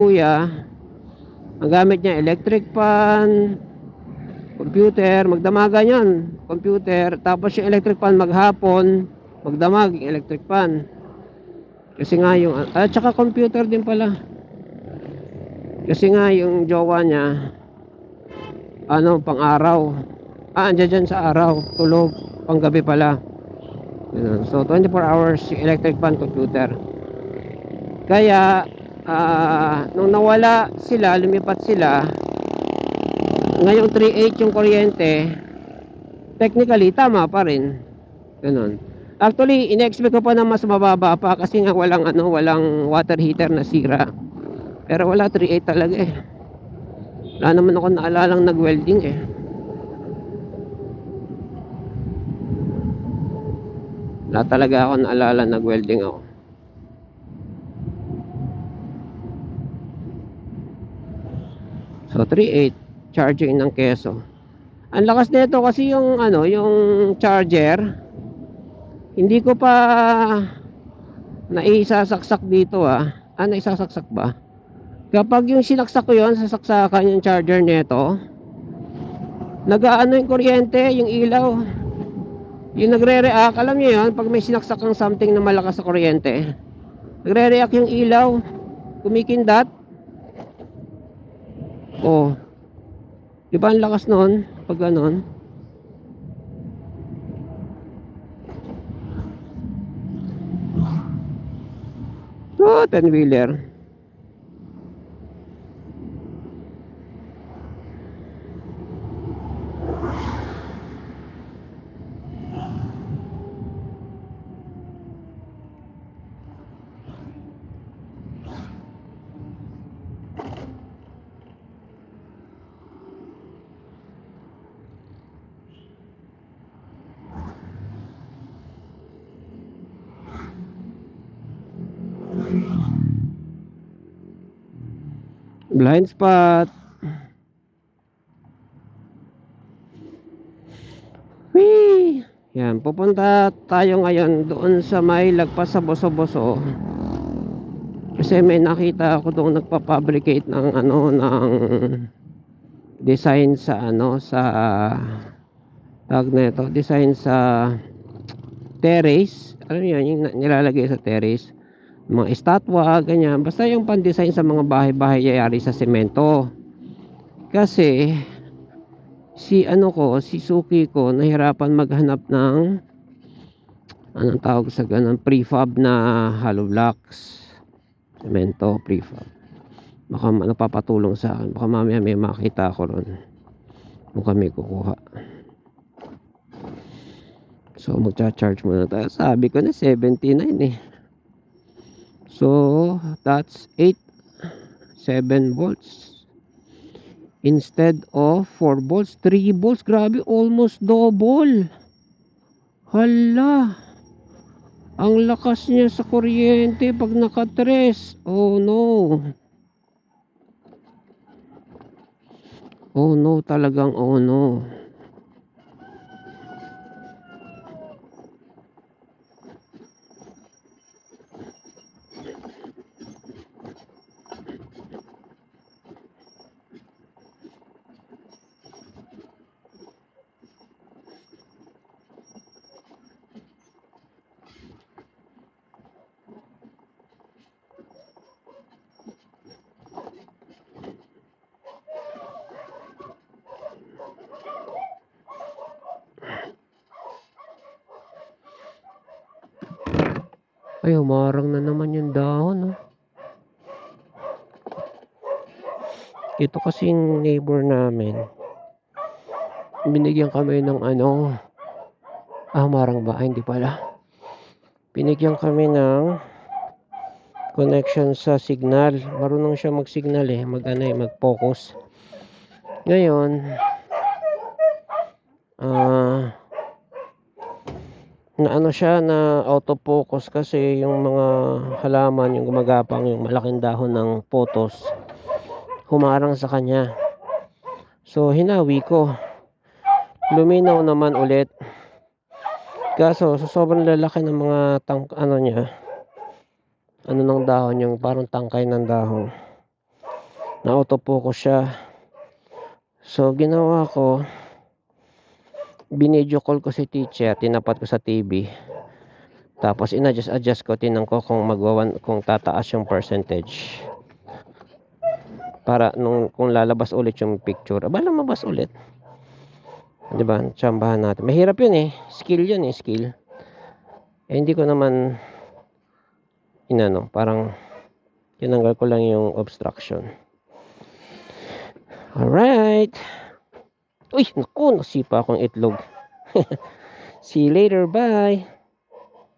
kuya, ang gamit niya electric fan, computer, magdamagan yan, computer, tapos yung electric fan maghapon, magdamag yung electric fan. Kasi nga yung, at saka computer din pala. Kasi nga yung jowa niya, pang araw. Andyan dyan sa araw, tulog, pang gabi pala. Ganun. So, 24 hours yung electric fan, computer. Kaya, nung nawala sila, lumipat sila, ngayong 3.8 yung kuryente, technically, tama pa rin. Ganun. Actually, ina-expect ko pa na mas mababa pa kasi nga walang water heater na sira. Pero wala, 3.8 talaga eh. Wala naman ako naalalang nag-welding eh. Wala talaga ako naalala nag-welding ako. So 3.8 charging ng keso. Ang lakas nito kasi yung charger, hindi ko pa naisasaksak dito naisasaksak ba? Kapag yung sinaksak ko yon, sasaksakan yung charger nito, nag-aano yung kuryente, yung ilaw, yung nagre-react, alam niyo yun, pag may sinaksak kang something na malakas sa kuryente, nagre-react yung ilaw, kumikindat. Oh, di ba ang lakas nun pag ganon? Oh, 10-wheeler. Blind spot. Whee! Yan, pupunta tayo ngayon doon sa may lagpas sa Boso-Boso. Kasi may nakita ako doon nagpa-fabricate ng design sa tag na ito, design sa terrace. Alam niyo yung nilalagay sa terrace, mga estatwa, ganyan. Basta yung pan-design sa mga bahay-bahay yayari sa semento. Kasi si Suki ko nahirapan maghanap ng anong tawag sa ganun, prefab na hollow blocks, semento prefab. Baka napapatulong sa akin, baka mamaya may makita ko ron kung kami kukuha. So magcha-charge muna tayo. Sabi ko na 79 eh. So that's 7 volts instead of 4 volts, 3 volts. Grabe, almost double. Hala, ang lakas niya sa kuryente pag naka-tres. Oh no. Oh no, talagang oh no. Ay, humarang na naman yung dahon. Ito kasing neighbor namin, binigyan kami ng humarang ba? Ay, hindi pala. Binigyan kami ng connection sa signal. Marunong siya mag-signal mag-focus. Ngayon, na siya na autofocus kasi yung mga halaman, yung gumagapang, yung malaking dahon ng photos, humarang sa kanya. So hinawi ko, luminaw naman ulit. Kaso sa sobrang lalaki ng mga niya, ng dahon, yung parang tangkay ng dahon, Na autofocus siya. So, ginawa ko, binidyo call ko si teacher, tinapat ko sa TV. Tapos, in-adjust ko, tinang ko kung tataas yung percentage. Para kung lalabas ulit yung picture, aba lumabas ulit. Diba? Tsambahan natin. Mahirap yun eh. Skill yun eh, skill. Eh, hindi ko naman parang tinanggal ko lang yung obstruction. Alright. Uy, naku, nasipa akong itlog. See you later, bye.